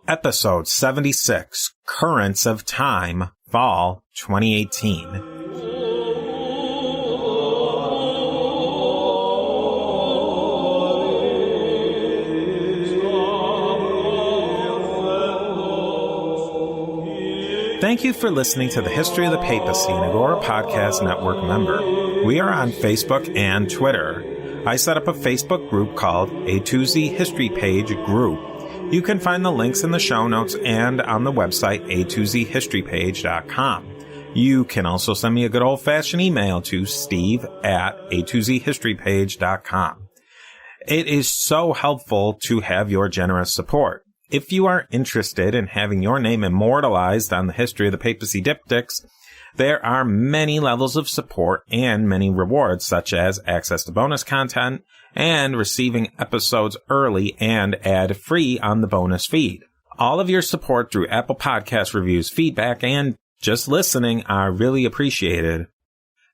Episode 76, Currents of Time, Fall 2018. Thank you for listening to the History of the Papacy, an Agora Podcast Network member. We are on Facebook and Twitter. I set up a Facebook group called A2Z History Page Group. You can find the links in the show notes and on the website a2zhistorypage.com. You can also send me a good old-fashioned email to steve@a2zhistorypage.com. It is so helpful to have your generous support. If you are interested in having your name immortalized on the History of the Papacy diptychs, there are many levels of support and many rewards, such as access to bonus content and receiving episodes early and ad-free on the bonus feed. All of your support through Apple Podcast reviews, feedback, and just listening are really appreciated.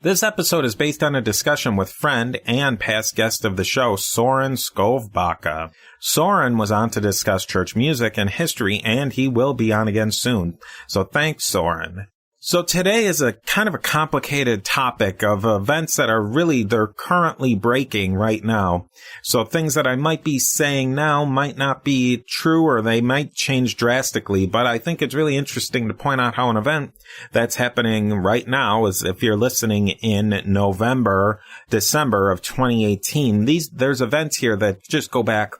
This episode is based on a discussion with friend and past guest of the show, Soren Skovbaka. Soren was on to discuss church music and history, and he will be on again soon. So thanks, Soren. So today is a kind of a complicated topic of events that are they're currently breaking right now. So things that I might be saying now might not be true, or they might change drastically, but I think it's really interesting to point out how an event that's happening right now is, if you're listening in November, December of 2018, there's events here that just go back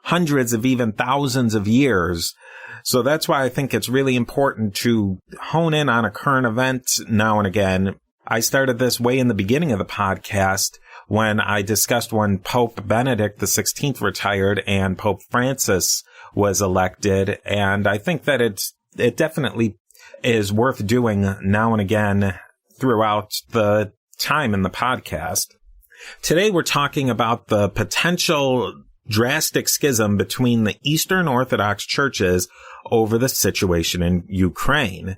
hundreds of even thousands of years. So that's why I think it's really important to hone in on a current event now and again. I started this way in the beginning of the podcast when I discussed when Pope Benedict XVI retired and Pope Francis was elected. And I think that it definitely is worth doing now and again throughout the time in the podcast. Today we're talking about the potential drastic schism between the Eastern Orthodox churches over the situation in Ukraine.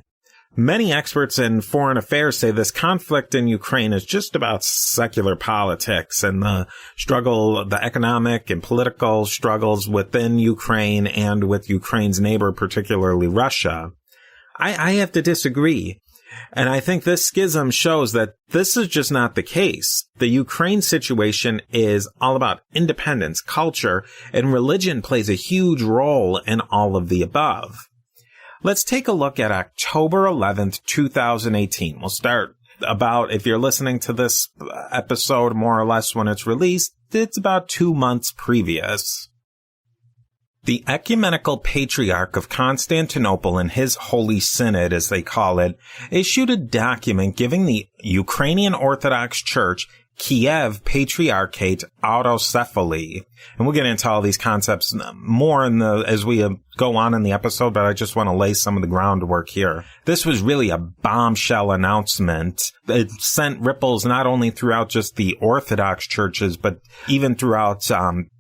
Many experts in foreign affairs say this conflict in Ukraine is just about secular politics and the economic and political struggles within Ukraine and with Ukraine's neighbor, particularly Russia. I have to disagree. And I think this schism shows that this is just not the case. The Ukraine situation is all about independence, culture, and religion plays a huge role in all of the above. Let's take a look at October 11th, 2018. We'll start if you're listening to this episode more or less when it's released, it's about 2 months previous. The Ecumenical Patriarch of Constantinople and his Holy Synod, as they call it, issued a document giving the Ukrainian Orthodox Church Kiev Patriarchate autocephaly. And we'll get into all these concepts more as we go on in the episode, but I just want to lay some of the groundwork here. This was really a bombshell announcement. It sent ripples not only throughout just the Orthodox churches, but even throughout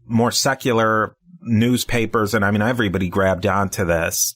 more secular newspapers, and everybody grabbed onto this.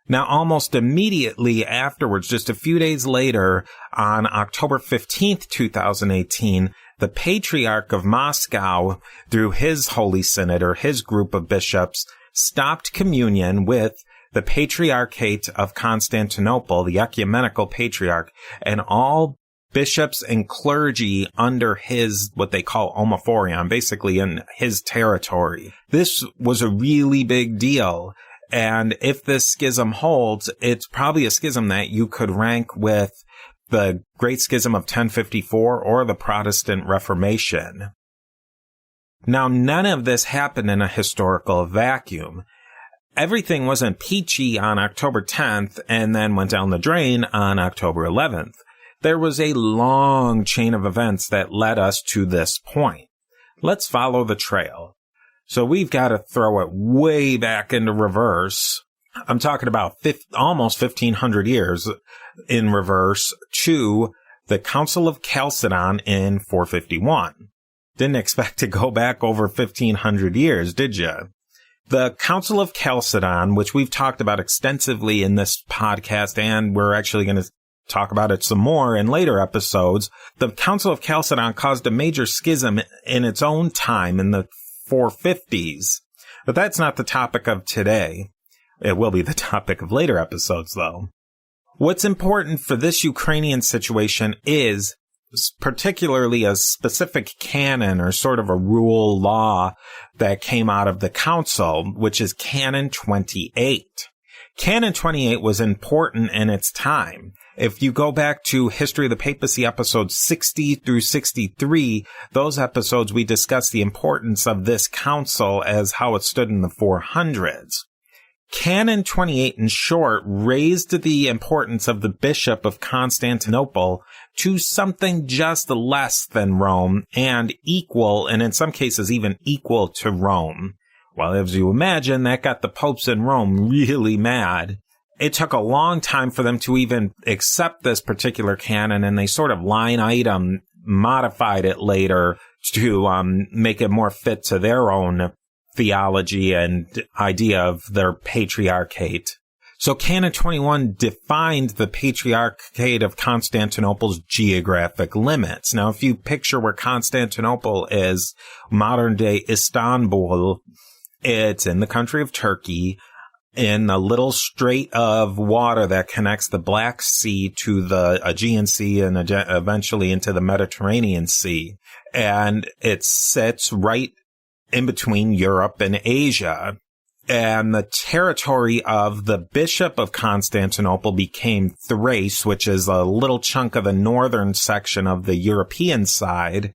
Now, almost immediately afterwards, just a few days later, on October 15th, 2018, the Patriarch of Moscow, through his Holy Synod, or his group of bishops, stopped communion with the Patriarchate of Constantinople, the Ecumenical Patriarch, and all bishops and clergy under his, what they call omophorion, basically in his territory. This was a really big deal. And if this schism holds, it's probably a schism that you could rank with the Great Schism of 1054 or the Protestant Reformation. Now, none of this happened in a historical vacuum. Everything wasn't peachy on October 10th and then went down the drain on October 11th. There was a long chain of events that led us to this point. Let's follow the trail. So we've got to throw it way back into reverse. I'm talking about almost 1,500 years in reverse to the Council of Chalcedon in 451. Didn't expect to go back over 1,500 years, did you? The Council of Chalcedon, which we've talked about extensively in this podcast, and we're actually going to talk about it some more in later episodes. The Council of Chalcedon caused a major schism in its own time in the 450s. But that's not the topic of today. It will be the topic of later episodes, though. What's important for this Ukrainian situation is particularly a specific canon or sort of a rule law that came out of the council, which is Canon 28. Canon 28 was important in its time. If you go back to History of the Papacy episodes 60 through 63, those episodes we discuss the importance of this council as how it stood in the 400s. Canon 28, in short, raised the importance of the Bishop of Constantinople to something just less than Rome and equal, and in some cases even equal to Rome. Well, as you imagine, that got the popes in Rome really mad. It took a long time for them to even accept this particular canon, and they sort of line item modified it later to make it more fit to their own theology and idea of their patriarchate. So Canon 21 defined the Patriarchate of Constantinople's geographic limits. Now, if you picture where Constantinople is, modern-day Istanbul, it's in the country of Turkey, in a little strait of water that connects the Black Sea to the Aegean Sea and eventually into the Mediterranean Sea. And it sits right in between Europe and Asia. And the territory of the Bishop of Constantinople became Thrace, which is a little chunk of the northern section of the European side,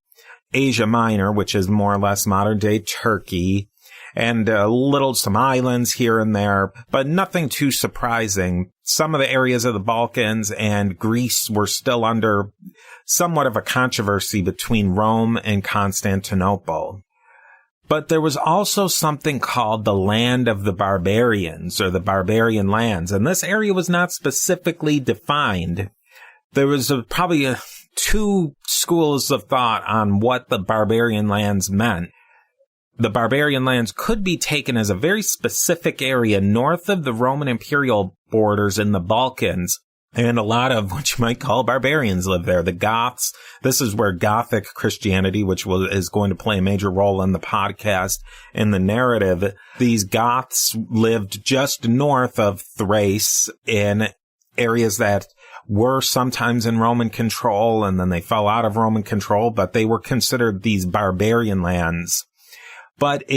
Asia Minor, which is more or less modern-day Turkey, and some islands here and there, but nothing too surprising. Some of the areas of the Balkans and Greece were still under somewhat of a controversy between Rome and Constantinople. But there was also something called the Land of the Barbarians, or the Barbarian Lands, and this area was not specifically defined. There was probably two schools of thought on what the Barbarian Lands meant. The Barbarian Lands could be taken as a very specific area north of the Roman imperial borders in the Balkans, and a lot of what you might call barbarians live there. The Goths, this is where Gothic Christianity, which is going to play a major role in the podcast, in the narrative. These Goths lived just north of Thrace in areas that were sometimes in Roman control, and then they fell out of Roman control, but they were considered these barbarian lands. But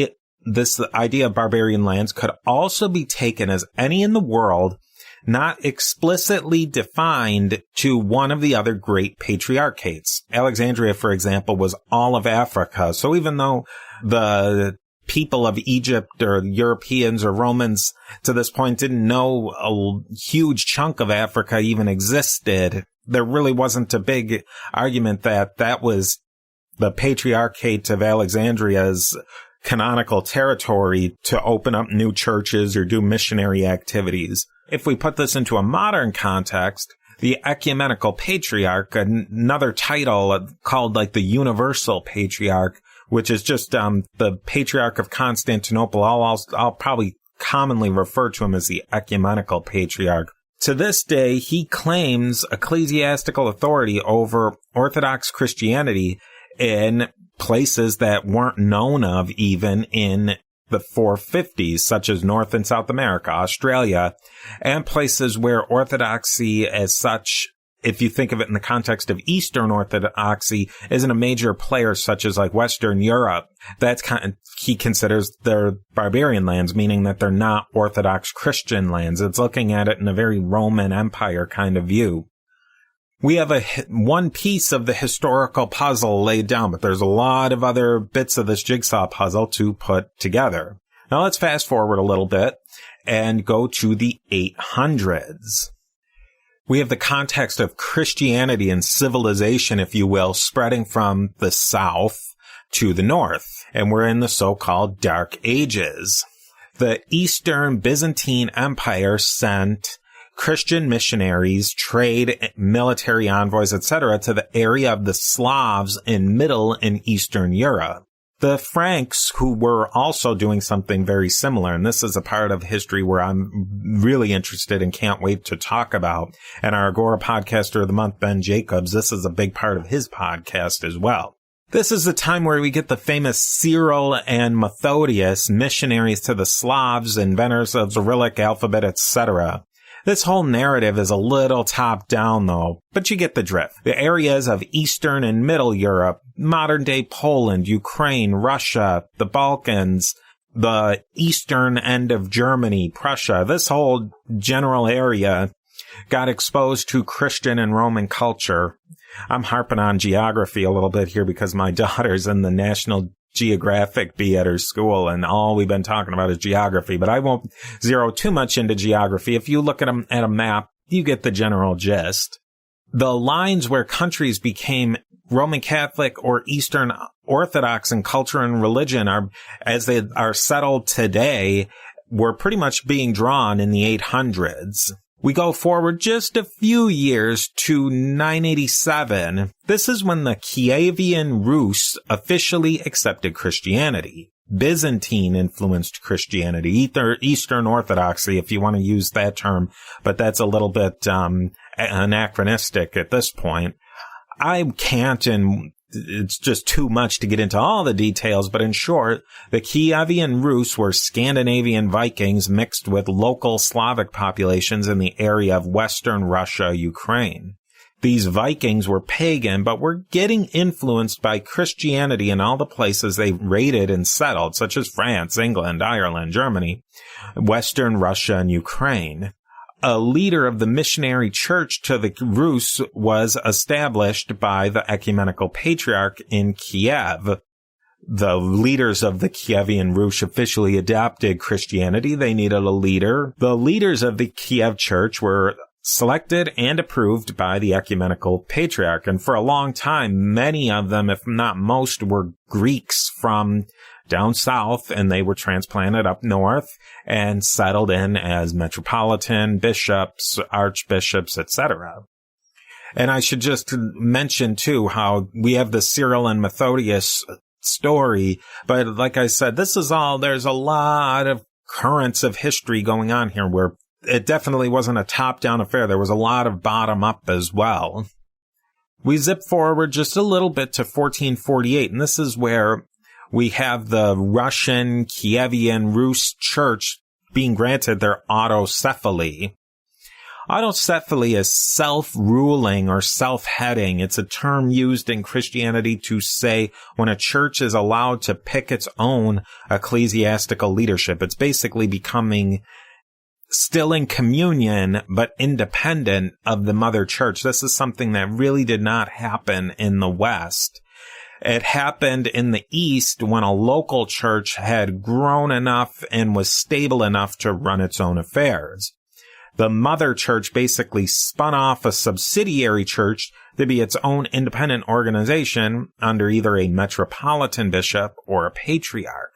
this idea of barbarian lands could also be taken as any in the world not explicitly defined to one of the other great patriarchates. Alexandria, for example, was all of Africa. So even though the people of Egypt or Europeans or Romans to this point didn't know a huge chunk of Africa even existed, there really wasn't a big argument that that was the Patriarchate of Alexandria's canonical territory to open up new churches or do missionary activities. If we put this into a modern context, the Ecumenical Patriarch, another title called like the Universal Patriarch, which is just the Patriarch of Constantinople, I'll probably commonly refer to him as the Ecumenical Patriarch. To this day, he claims ecclesiastical authority over Orthodox Christianity in places that weren't known of even in the 450s, such as North and South America, Australia, and places where Orthodoxy as such, if you think of it in the context of Eastern Orthodoxy, isn't a major player, such as like Western Europe. That's he considers their barbarian lands, meaning that they're not Orthodox Christian lands. It's looking at it in a very Roman Empire kind of view. We have one piece of the historical puzzle laid down, but there's a lot of other bits of this jigsaw puzzle to put together. Now let's fast forward a little bit and go to the 800s. We have the context of Christianity and civilization, if you will, spreading from the south to the north, and we're in the so-called Dark Ages. The Eastern Byzantine Empire sent Christian missionaries, trade, military envoys, etc., to the area of the Slavs in Middle and Eastern Europe. The Franks, who were also doing something very similar, and this is a part of history where I'm really interested and can't wait to talk about. And our Agora Podcaster of the Month, Ben Jacobs, this is a big part of his podcast as well. This is the time where we get the famous Cyril and Methodius, missionaries to the Slavs, inventors of the Cyrillic alphabet, etc. This whole narrative is a little top-down, though, but you get the drift. The areas of Eastern and Middle Europe, modern-day Poland, Ukraine, Russia, the Balkans, the eastern end of Germany, Prussia, this whole general area got exposed to Christian and Roman culture. I'm harping on geography a little bit here because my daughter's in the National Geographic bee at her school, and all we've been talking about is geography, but I won't zero too much into geography. If you look at a map, you get the general gist. The lines where countries became Roman Catholic or Eastern Orthodox in culture and religion as they are settled today, were pretty much being drawn in the 800s. We go forward just a few years to 987. This is when the Kievan Rus officially accepted Christianity. Byzantine-influenced Christianity, Eastern Orthodoxy, if you want to use that term, but that's a little bit anachronistic at this point. I can't, and it's just too much to get into all the details, but in short, the Kievan Rus were Scandinavian Vikings mixed with local Slavic populations in the area of Western Russia, Ukraine. These Vikings were pagan, but were getting influenced by Christianity in all the places they raided and settled, such as France, England, Ireland, Germany, Western Russia, and Ukraine. A leader of the missionary church to the Rus was established by the ecumenical patriarch in Kiev. The leaders of the Kievan Rus officially adopted Christianity. They needed a leader. The leaders of the Kiev church were selected and approved by the ecumenical patriarch. And for a long time, many of them, if not most, were Greeks from down south, and they were transplanted up north and settled in as metropolitan bishops, archbishops, etc. And I should just mention, too, how we have the Cyril and Methodius story. But like I said, there's a lot of currents of history going on here where it definitely wasn't a top-down affair. There was a lot of bottom-up as well. We zip forward just a little bit to 1448, and this is where we have the Russian Kievan Rus Church being granted their autocephaly. Autocephaly is self-ruling or self-heading. It's a term used in Christianity to say when a church is allowed to pick its own ecclesiastical leadership. It's basically becoming still in communion, but independent of the mother church. This is something that really did not happen in the West. It happened in the East when a local church had grown enough and was stable enough to run its own affairs. The mother church basically spun off a subsidiary church to be its own independent organization under either a metropolitan bishop or a patriarch.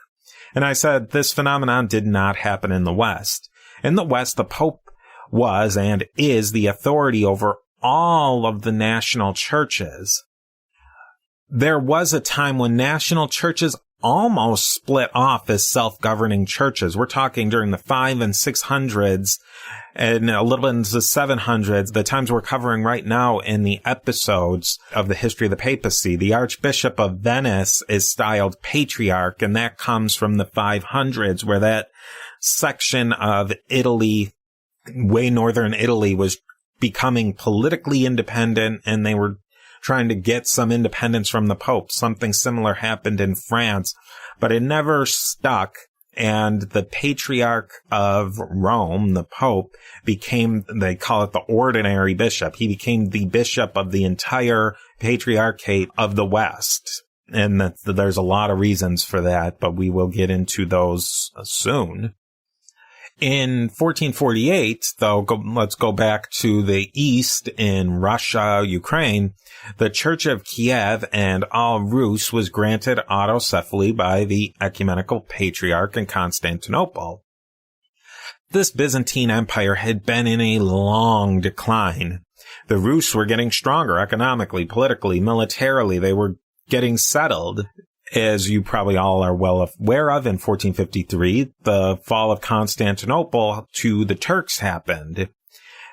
And I said this phenomenon did not happen in the West. In the West, the Pope was and is the authority over all of the national churches. There was a time when national churches almost split off as self-governing churches. We're talking during the 500s and 600s and a little bit into the 700s, the times we're covering right now in the episodes of the history of the papacy. The Archbishop of Venice is styled patriarch, and that comes from the 500s, where that section of Italy, way northern Italy, was becoming politically independent, and they were trying to get some independence from the Pope. Something similar happened in France, but it never stuck. And the Patriarch of Rome, the Pope, became, they call it the ordinary bishop. He became the bishop of the entire Patriarchate of the West. And there's a lot of reasons for that, but we will get into those soon. In 1448, though, let's go back to the East in Russia, Ukraine. The Church of Kiev and all Rus was granted autocephaly by the Ecumenical Patriarch in Constantinople. This Byzantine Empire had been in a long decline. The Rus were getting stronger economically, politically, militarily. They were getting settled. As you probably all are well aware of, in 1453, the fall of Constantinople to the Turks happened.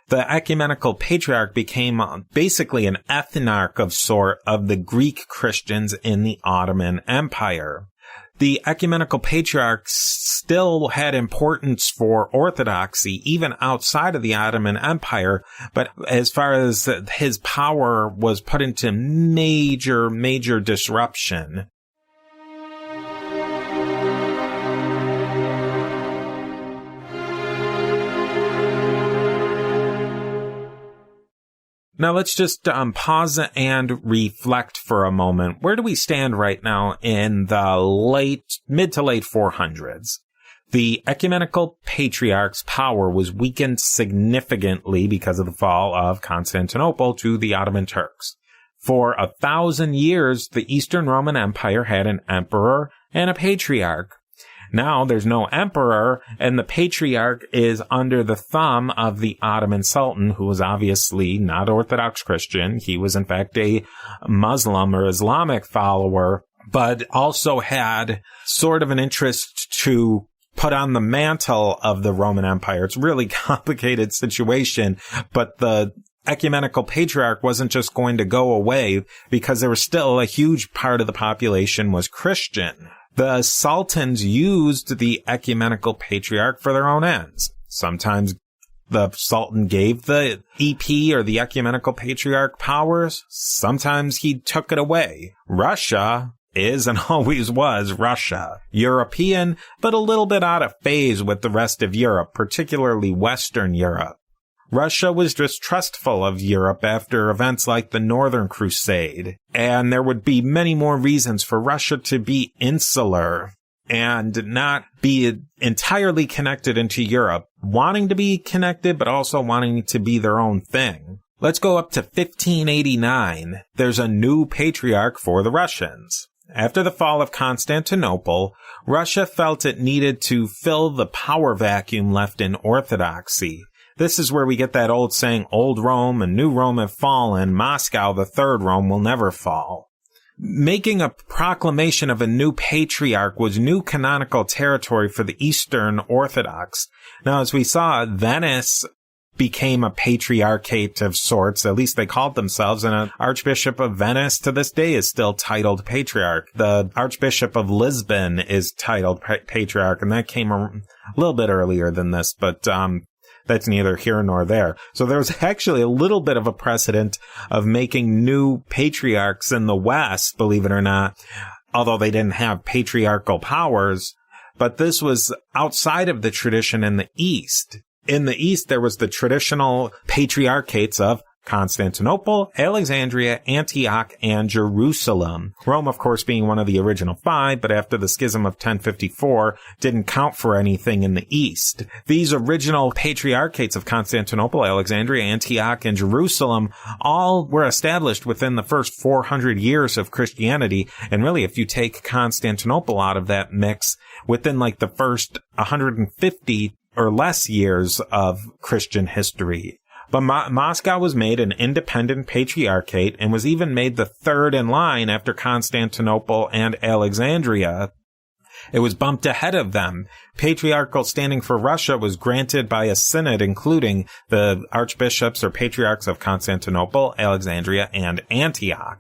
The ecumenical patriarch became basically an ethnarch of sort of the Greek Christians in the Ottoman Empire. The ecumenical patriarch still had importance for orthodoxy, even outside of the Ottoman Empire, but as far as his power was put into major disruption. Now let's just pause and reflect for a moment. Where do we stand right now in the mid to late 400s? The ecumenical patriarch's power was weakened significantly because of the fall of Constantinople to the Ottoman Turks. For 1,000 years, the Eastern Roman Empire had an emperor and a patriarch. Now there's no emperor, and the patriarch is under the thumb of the Ottoman Sultan, who was obviously not Orthodox Christian. He was, in fact, a Muslim or Islamic follower, but also had sort of an interest to put on the mantle of the Roman Empire. It's a really complicated situation, but the ecumenical patriarch wasn't just going to go away because there was still a huge part of the population was Christian. The sultans used the ecumenical patriarch for their own ends. Sometimes the sultan gave the EP or the ecumenical patriarch powers. Sometimes he took it away. Russia is and always was Russia. European, but a little bit out of phase with the rest of Europe, particularly Western Europe. Russia was distrustful of Europe after events like the Northern Crusade, and there would be many more reasons for Russia to be insular and not be entirely connected into Europe, wanting to be connected, but also wanting to be their own thing. Let's go up to 1589. There's a new patriarch for the Russians. After the fall of Constantinople, Russia felt it needed to fill the power vacuum left in Orthodoxy. This is where we get that old saying, old Rome and new Rome have fallen, Moscow, the third Rome, will never fall. Making a proclamation of a new patriarch was new canonical territory for the Eastern Orthodox. Now, as we saw, Venice became a patriarchate of sorts, at least they called themselves, and an Archbishop of Venice to this day is still titled patriarch. The Archbishop of Lisbon is titled patriarch, and that came a little bit earlier than this, but that's neither here nor there. So there's actually a little bit of a precedent of making new patriarchs in the West, believe it or not, although they didn't have patriarchal powers. But this was outside of the tradition in the East. In the East, there was the traditional patriarchates of Constantinople, Alexandria, Antioch, and Jerusalem. Rome, of course, being one of the original five, but after the schism of 1054, didn't count for anything in the East. These original patriarchates of Constantinople, Alexandria, Antioch, and Jerusalem all were established within the first 400 years of Christianity. And really, if you take Constantinople out of that mix, within like the first 150 or less years of Christian history. But Moscow was made an independent patriarchate and was even made the third in line after Constantinople and Alexandria. It was bumped ahead of them. Patriarchal standing for Russia was granted by a synod including the archbishops or patriarchs of Constantinople, Alexandria, and Antioch.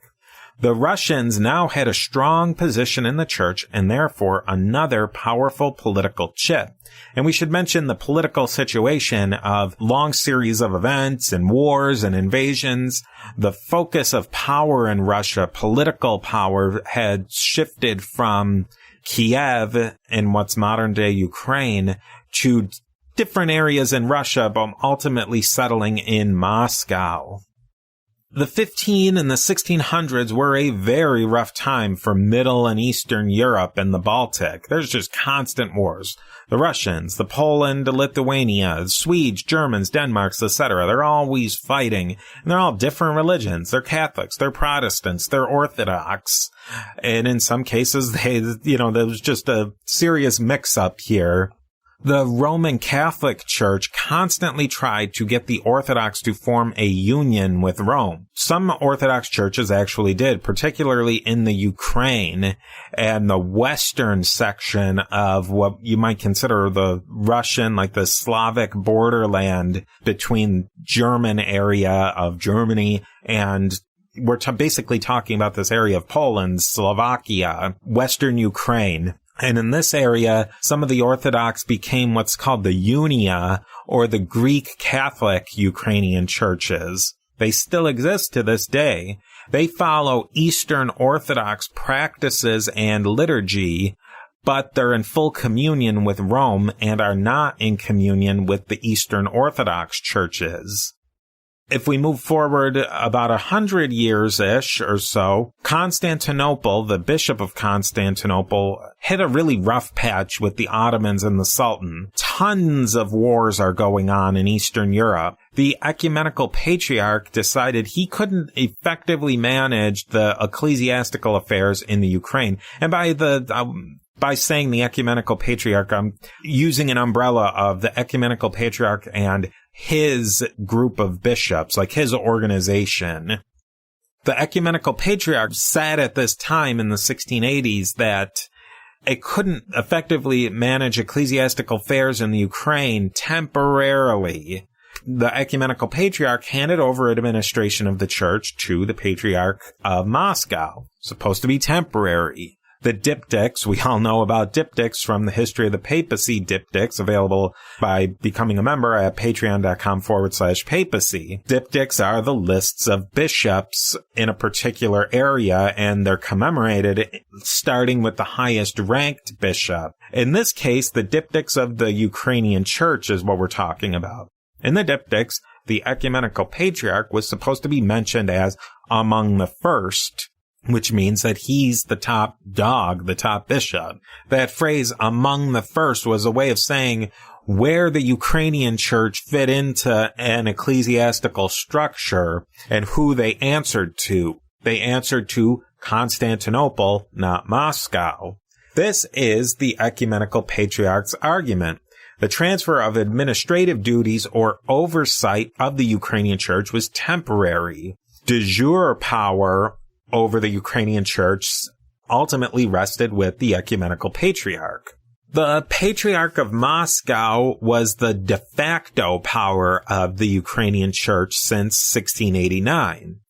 The Russians now had a strong position in the church and therefore another powerful political chip. And we should mention the political situation of long series of events and wars and invasions. The focus of power in Russia, political power, had shifted from Kiev in what's modern day Ukraine to different areas in Russia, but ultimately settling in Moscow. The 15 and the 1600s were a very rough time for Middle and Eastern Europe and the Baltic. There's just constant wars. The Russians, the Poland, Lithuania, the Swedes, Germans, Denmarks, etc. They're always fighting, and they're all different religions. They're Catholics, they're Protestants, they're Orthodox. And in some cases, there was just a serious mix-up here. The Roman Catholic Church constantly tried to get the Orthodox to form a union with Rome. Some Orthodox churches actually did, particularly in the Ukraine and the western section of what you might consider the Russian, like the Slavic borderland between German area of Germany and we're basically talking about this area of Poland, Slovakia, western Ukraine. And in this area, some of the Orthodox became what's called the Unia, or the Greek Catholic Ukrainian churches. They still exist to this day. They follow Eastern Orthodox practices and liturgy, but they're in full communion with Rome and are not in communion with the Eastern Orthodox churches. If we move forward about 100 years-ish or so, Constantinople, the Bishop of Constantinople, hit a really rough patch with the Ottomans and the Sultan. Tons of wars are going on in Eastern Europe. The Ecumenical Patriarch decided he couldn't effectively manage the ecclesiastical affairs in the Ukraine. And by saying the Ecumenical Patriarch, I'm using an umbrella of the Ecumenical Patriarch and his group of bishops, like his organization. The Ecumenical Patriarch said at this time in the 1680s that it couldn't effectively manage ecclesiastical affairs in the Ukraine temporarily. The Ecumenical Patriarch handed over administration of the church to the Patriarch of Moscow. Supposed to be temporary. The diptychs, we all know about diptychs from the history of the papacy diptychs, available by becoming a member at patreon.com/papacy. Diptychs are the lists of bishops in a particular area, and they're commemorated starting with the highest ranked bishop. In this case, the diptychs of the Ukrainian church is what we're talking about. In the diptychs, the Ecumenical Patriarch was supposed to be mentioned as among the first, which means that he's the top dog, the top bishop. That phrase, among the first, was a way of saying where the Ukrainian church fit into an ecclesiastical structure and who they answered to. They answered to Constantinople, not Moscow. This is the Ecumenical Patriarch's argument. The transfer of administrative duties or oversight of the Ukrainian church was temporary. De jure power over the Ukrainian church ultimately rested with the Ecumenical Patriarch. The Patriarch of Moscow was the de facto power of the Ukrainian church since 1689.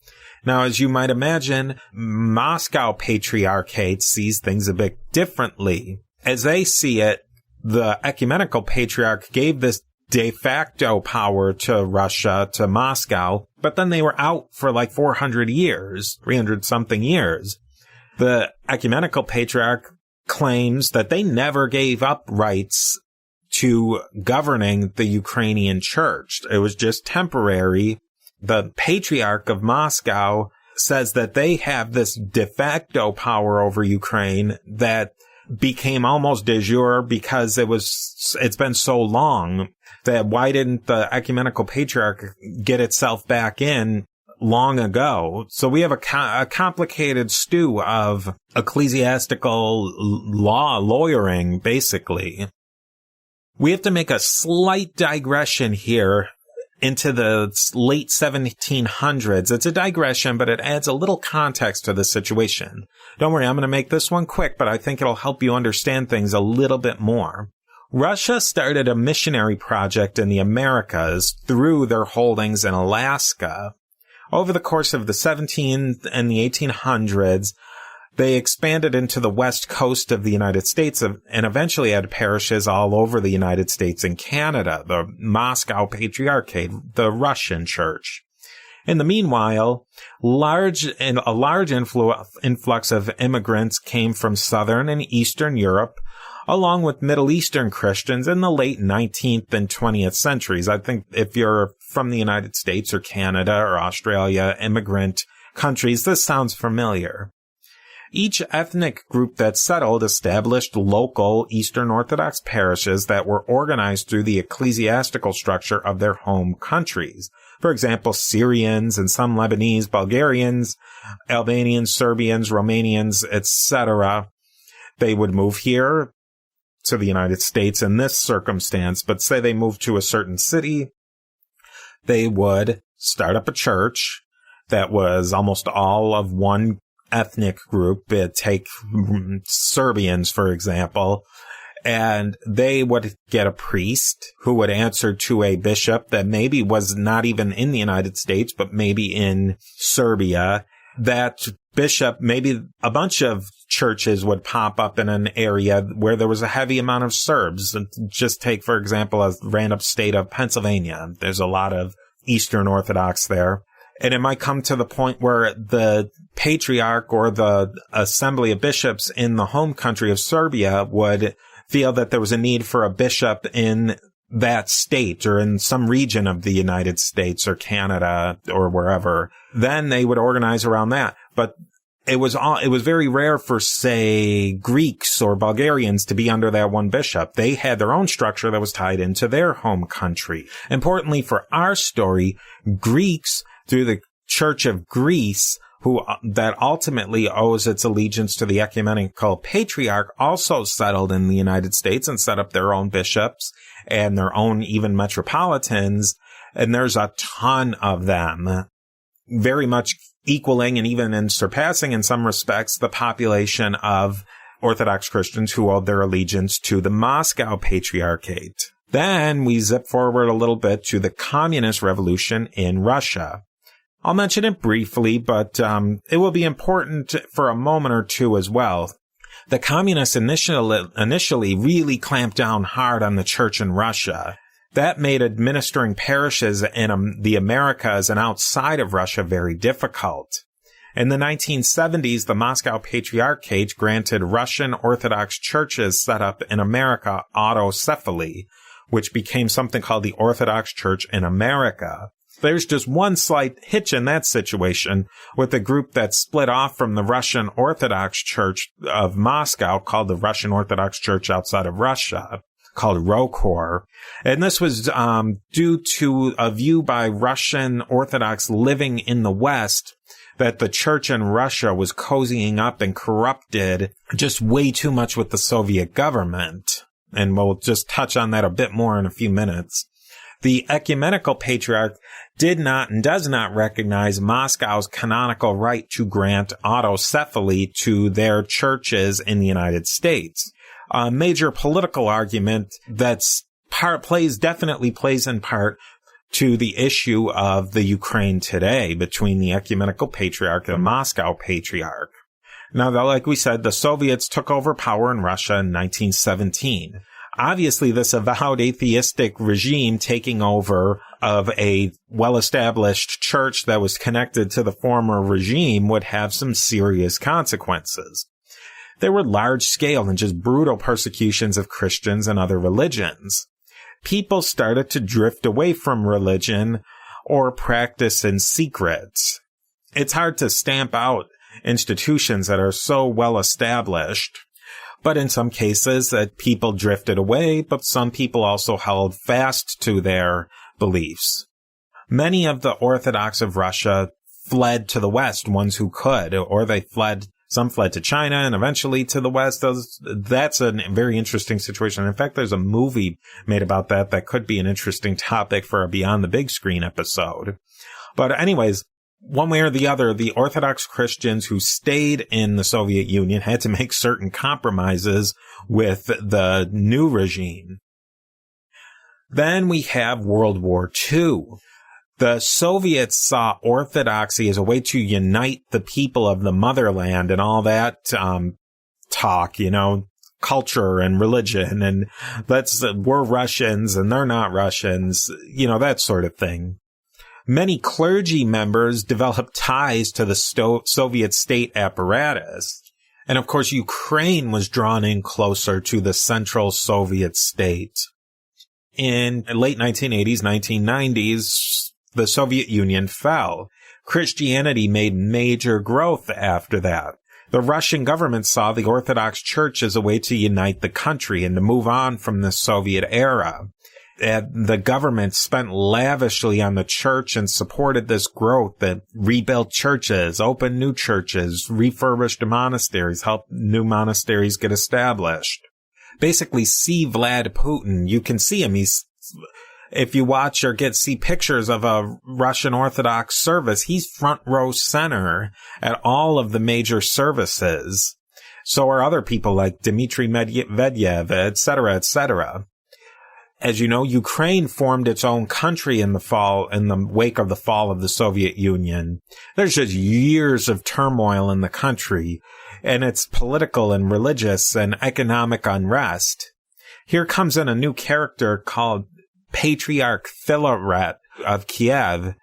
Now, as you might imagine, Moscow Patriarchate sees things a bit differently. As they see it, the Ecumenical Patriarch gave this de facto power to Russia, to Moscow, but then they were out for like 400 years, 300 something years. The Ecumenical Patriarch claims that they never gave up rights to governing the Ukrainian church. It was just temporary. The Patriarch of Moscow says that they have this de facto power over Ukraine that became almost de jure because it's been so long. That why didn't the Ecumenical Patriarch get itself back in long ago? So we have a complicated stew of ecclesiastical lawyering, basically. We have to make a slight digression here into the late 1700s. It's a digression, but it adds a little context to the situation. Don't worry, I'm going to make this one quick, but I think it'll help you understand things a little bit more. Russia started a missionary project in the Americas through their holdings in Alaska. Over the course of the 17th and the 1800s, they expanded into the west coast of the United States and eventually had parishes all over the United States and Canada, the Moscow Patriarchate, the Russian Church. In the meanwhile, a large influx of immigrants came from southern and eastern Europe, along with Middle Eastern Christians in the late 19th and 20th centuries. I think if you're from the United States or Canada or Australia, immigrant countries, this sounds familiar. Each ethnic group that settled established local Eastern Orthodox parishes that were organized through the ecclesiastical structure of their home countries. For example, Syrians and some Lebanese, Bulgarians, Albanians, Serbians, Romanians, etc. They would move here, to the United States in this circumstance, but say they moved to a certain city, they would start up a church that was almost all of one ethnic group. Take Serbians, for example, and they would get a priest who would answer to a bishop that maybe was not even in the United States, but maybe in Serbia. That bishop, maybe a bunch of churches would pop up in an area where there was a heavy amount of Serbs. Just take, for example, a random state of Pennsylvania. There's a lot of Eastern Orthodox there. And it might come to the point where the patriarch or the assembly of bishops in the home country of Serbia would feel that there was a need for a bishop in that state or in some region of the United States or Canada or wherever. Then they would organize around that. But it was very rare for, say, Greeks or Bulgarians to be under that one bishop. They had their own structure that was tied into their home country. Importantly for our story, Greeks, through the Church of Greece, that ultimately owes its allegiance to the ecumenical patriarch, also settled in the United States and set up their own bishops and their own even metropolitans. And there's a ton of them, very much equaling and even in surpassing in some respects the population of Orthodox Christians who owed their allegiance to the Moscow Patriarchate. Then we zip forward a little bit to the Communist Revolution in Russia. I'll mention it briefly, but it will be important for a moment or two as well. The communists initially really clamped down hard on the church in Russia. That made administering parishes in the Americas and outside of Russia very difficult. In the 1970s, the Moscow Patriarchate granted Russian Orthodox churches set up in America autocephaly, which became something called the Orthodox Church in America. There's just one slight hitch in that situation with a group that split off from the Russian Orthodox Church of Moscow called the Russian Orthodox Church outside of Russia, called Rokor. And this was due to a view by Russian Orthodox living in the West that the church in Russia was cozying up and corrupted just way too much with the Soviet government. And we'll just touch on that a bit more in a few minutes. The ecumenical patriarch did not and does not recognize Moscow's canonical right to grant autocephaly to their churches in the United States. A major political argument that's definitely plays in part to the issue of the Ukraine today between the ecumenical patriarch and the Moscow patriarch. Now, like we said, the Soviets took over power in Russia in 1917. Obviously, this avowed atheistic regime taking over of a well-established church that was connected to the former regime would have some serious consequences. There were large-scale and just brutal persecutions of Christians and other religions. People started to drift away from religion or practice in secret. It's hard to stamp out institutions that are so well-established. But in some cases, people drifted away, but some people also held fast to their beliefs. Many of the Orthodox of Russia fled to the West, ones who could, or some fled to China and eventually to the West. That's a very interesting situation. In fact, there's a movie made about that could be an interesting topic for a Beyond the Big Screen episode. But anyways, one way or the other, the Orthodox Christians who stayed in the Soviet Union had to make certain compromises with the new regime. Then we have World War II. The Soviets saw Orthodoxy as a way to unite the people of the motherland and all that talk, culture and religion, and we're Russians and they're not Russians, that sort of thing. Many clergy members developed ties to the Soviet state apparatus. And of course, Ukraine was drawn in closer to the central Soviet state. In late 1980s, 1990s, the Soviet Union fell. Christianity made major growth after that. The Russian government saw the Orthodox Church as a way to unite the country and to move on from the Soviet era. The government spent lavishly on the church and supported this growth that rebuilt churches, opened new churches, refurbished monasteries, helped new monasteries get established. basically see Vlad Putin. You can see him. If you watch or see pictures of a Russian Orthodox service, he's front row center at all of the major services. So are other people like Dmitry Medvedev, et cetera, et cetera. As you know, Ukraine formed its own country in the wake of the fall of the Soviet Union. There's just years of turmoil in the country, and it's political and religious and economic unrest. Here comes in a new character called Patriarch Filaret of Kiev.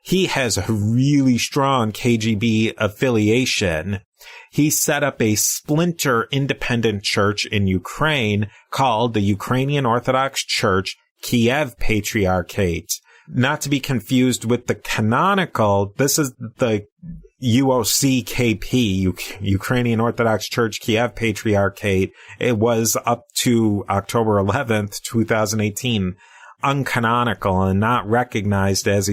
He has a really strong KGB affiliation. He set up a splinter independent church in Ukraine called the Ukrainian Orthodox Church Kiev Patriarchate. Not to be confused with the canonical, this is the UOCKP, Ukrainian Orthodox Church Kiev Patriarchate. It was up to October 11th, 2018. Uncanonical and not recognized as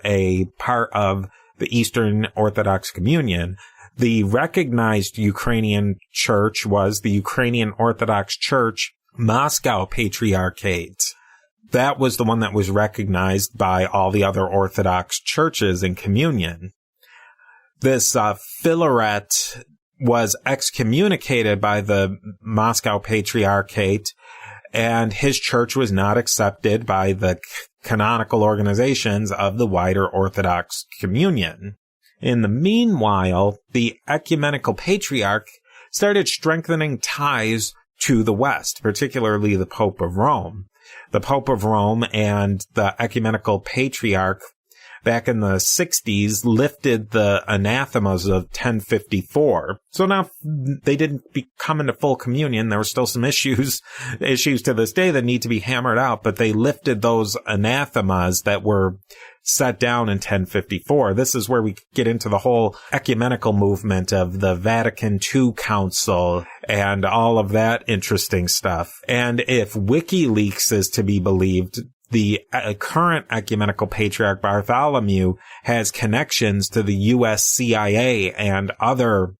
a part of the Eastern Orthodox Communion. The recognized Ukrainian church was the Ukrainian Orthodox Church Moscow Patriarchate. That was the one that was recognized by all the other Orthodox churches in communion. This Filaret was excommunicated by the Moscow Patriarchate, and his church was not accepted by the canonical organizations of the wider Orthodox communion. In the meanwhile, the ecumenical patriarch started strengthening ties to the West, particularly the Pope of Rome. The Pope of Rome and the ecumenical patriarch back in the 60s lifted the anathemas of 1054. So now they didn't come into full communion. There were still some issues to this day that need to be hammered out, but they lifted those anathemas that were set down in 1054. This is where we get into the whole ecumenical movement of the Vatican II Council and all of that interesting stuff. And if WikiLeaks is to be believed, the current ecumenical patriarch Bartholomew has connections to the U.S. CIA and other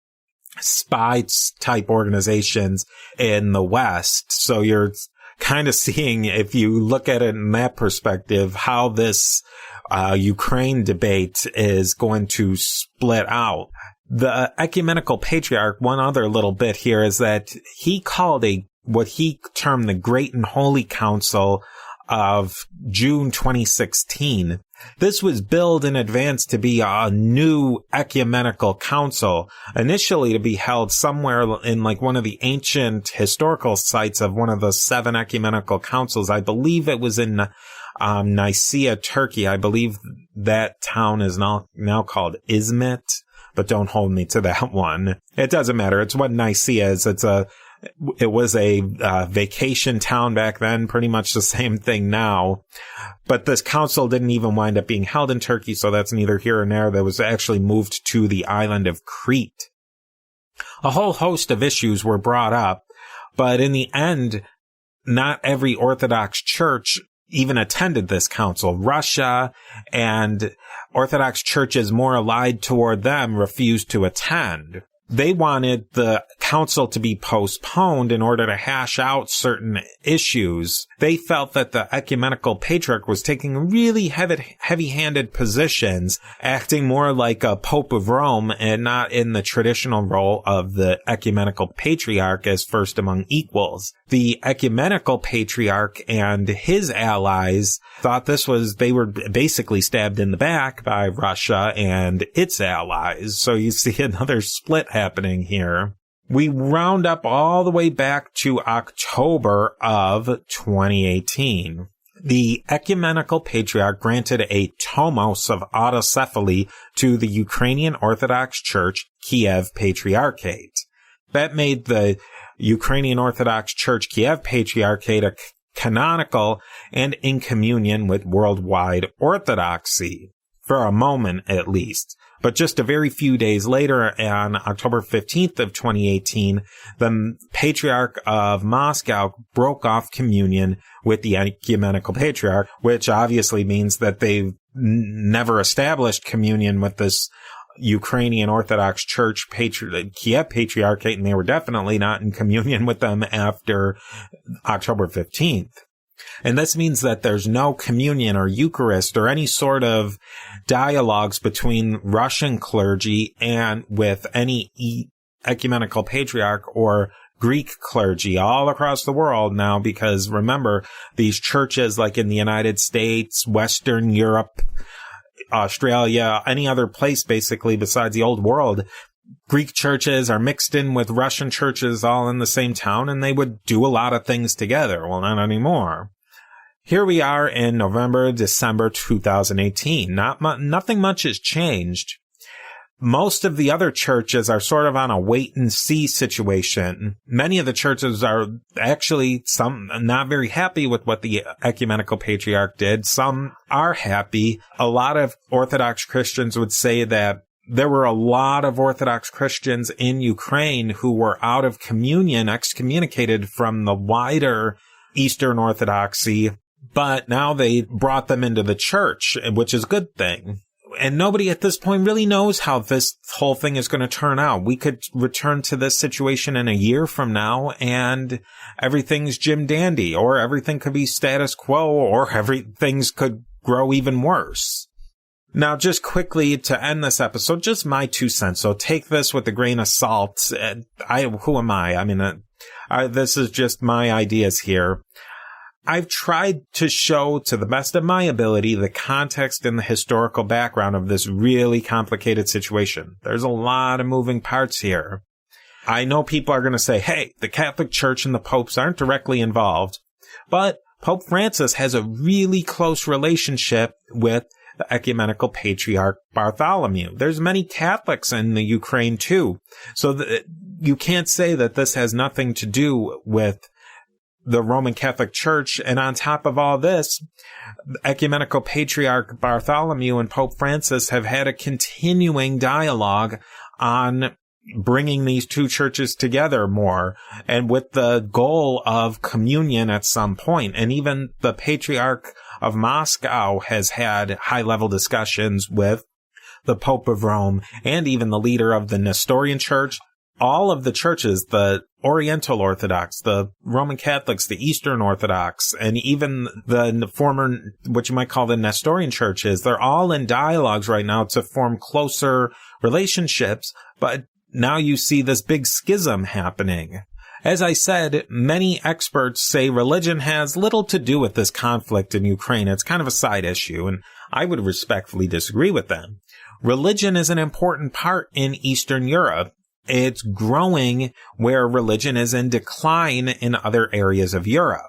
spy-type organizations in the West. So you're kind of seeing, if you look at it in that perspective, how this Ukraine debate is going to split out. The ecumenical patriarch, one other little bit here, is that he called what he termed the Great and Holy Council of June 2016. This was billed in advance to be a new ecumenical council, initially to be held somewhere in like one of the ancient historical sites of one of the 7 ecumenical councils. I believe it was in Nicaea, Turkey. I believe that town is now called Izmit, but don't hold me to that one. It doesn't matter. It's what Nicaea is. It was a vacation town back then, pretty much the same thing now. But this council didn't even wind up being held in Turkey, so that's neither here nor there. That was actually moved to the island of Crete. A whole host of issues were brought up, but in the end, not every Orthodox church even attended this council. Russia and Orthodox churches more allied toward them refused to attend. They wanted the council to be postponed in order to hash out certain issues. They felt that the ecumenical patriarch was taking really heavy-handed positions, acting more like a Pope of Rome and not in the traditional role of the ecumenical patriarch as first among equals. The ecumenical patriarch and his allies thought they were basically stabbed in the back by Russia and its allies. So you see another split happening here. We round up all the way back to October of 2018. The ecumenical patriarch granted a tomos of autocephaly to the Ukrainian Orthodox Church Kiev Patriarchate. That made the Ukrainian Orthodox Church Kiev Patriarchate a canonical and in communion with worldwide orthodoxy, for a moment at least. But just a very few days later, on October 15th of 2018, the Patriarch of Moscow broke off communion with the Ecumenical Patriarch, which obviously means that they've never established communion with this Ukrainian Orthodox Church Kiev Patriarchate, and they were definitely not in communion with them after October 15th. And this means that there's no communion or Eucharist or any sort of dialogues between Russian clergy and with any ecumenical patriarch or Greek clergy all across the world now, because remember, these churches like in the United States, Western Europe, Australia, any other place basically besides the old world, Greek churches are mixed in with Russian churches all in the same town, and they would do a lot of things together. Well, not anymore. Here we are in November, December 2018. Nothing much has changed. Most of the other churches are sort of on a wait-and-see situation. Many of the churches are actually, some not very happy with what the ecumenical patriarch did. Some are happy. A lot of Orthodox Christians would say that there were a lot of Orthodox Christians in Ukraine who were out of communion, excommunicated from the wider Eastern Orthodoxy, but now they brought them into the church, which is a good thing. And nobody at this point really knows how this whole thing is going to turn out. We could return to this situation in a year from now and everything's Jim Dandy, or everything could be status quo, or everything could grow even worse. Now, just quickly to end this episode, just my 2 cents. So take this with a grain of salt. Who am I? I mean, this is just my ideas here. I've tried to show to the best of my ability the context and the historical background of this really complicated situation. There's a lot of moving parts here. I know people are going to say, hey, the Catholic Church and the popes aren't directly involved, but Pope Francis has a really close relationship with the ecumenical patriarch Bartholomew. There's many Catholics in the Ukraine too, so you can't say that this has nothing to do with the Roman Catholic Church. And on top of all this, ecumenical patriarch Bartholomew and Pope Francis have had a continuing dialogue on bringing these two churches together more, and with the goal of communion at some point. And even the Patriarch of Moscow has had high-level discussions with the Pope of Rome and even the leader of the Nestorian Church. All of the churches, the Oriental Orthodox, the Roman Catholics, the Eastern Orthodox, and even the former, what you might call the Nestorian churches, they're all in dialogues right now to form closer relationships, but now you see this big schism happening. As I said, many experts say religion has little to do with this conflict in Ukraine. It's kind of a side issue, and I would respectfully disagree with them. Religion is an important part in Eastern Europe. It's growing where religion is in decline in other areas of Europe.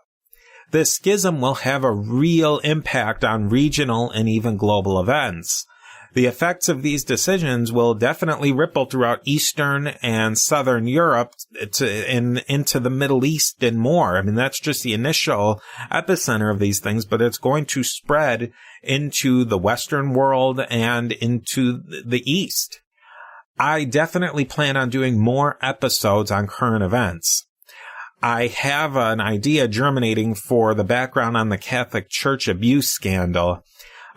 This schism will have a real impact on regional and even global events. The effects of these decisions will definitely ripple throughout Eastern and Southern Europe into the Middle East and more. I mean, that's just the initial epicenter of these things, but it's going to spread into the Western world and into the East. I definitely plan on doing more episodes on current events. I have an idea germinating for the background on the Catholic Church abuse scandal.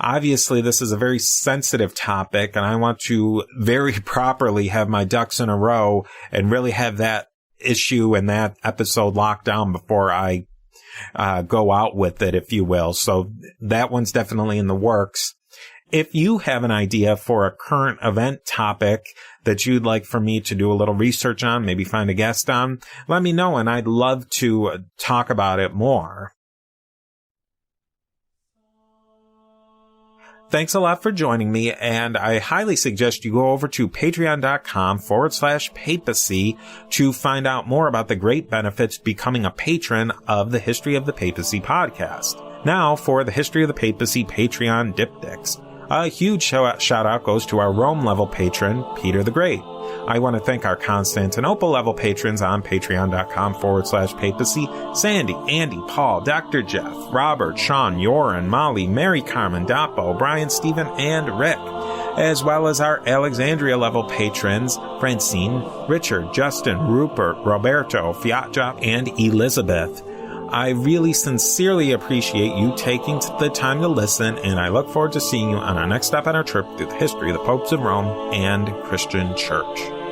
Obviously, this is a very sensitive topic, and I want to very properly have my ducks in a row and really have that issue and that episode locked down before I go out with it, if you will. So that one's definitely in the works. If you have an idea for a current event topic that you'd like for me to do a little research on, maybe find a guest on, let me know, and I'd love to talk about it more. Thanks a lot for joining me, and I highly suggest you go over to patreon.com/papacy to find out more about the great benefits becoming a patron of the History of the Papacy podcast. Now, for the History of the Papacy Patreon diptychs. A huge shout out goes to our Rome level patron, Peter the Great. I want to thank our Constantinople level patrons on patreon.com/papacy, Sandy, Andy, Paul, Dr. Jeff, Robert, Sean, Yoren, Molly, Mary Carmen, Doppo, Brian, Stephen, and Rick, as well as our Alexandria level patrons, Francine, Richard, Justin, Rupert, Roberto, Fiatjop, and Elizabeth. I really sincerely appreciate you taking the time to listen, and I look forward to seeing you on our next step on our trip through the history of the popes of Rome and Christian Church.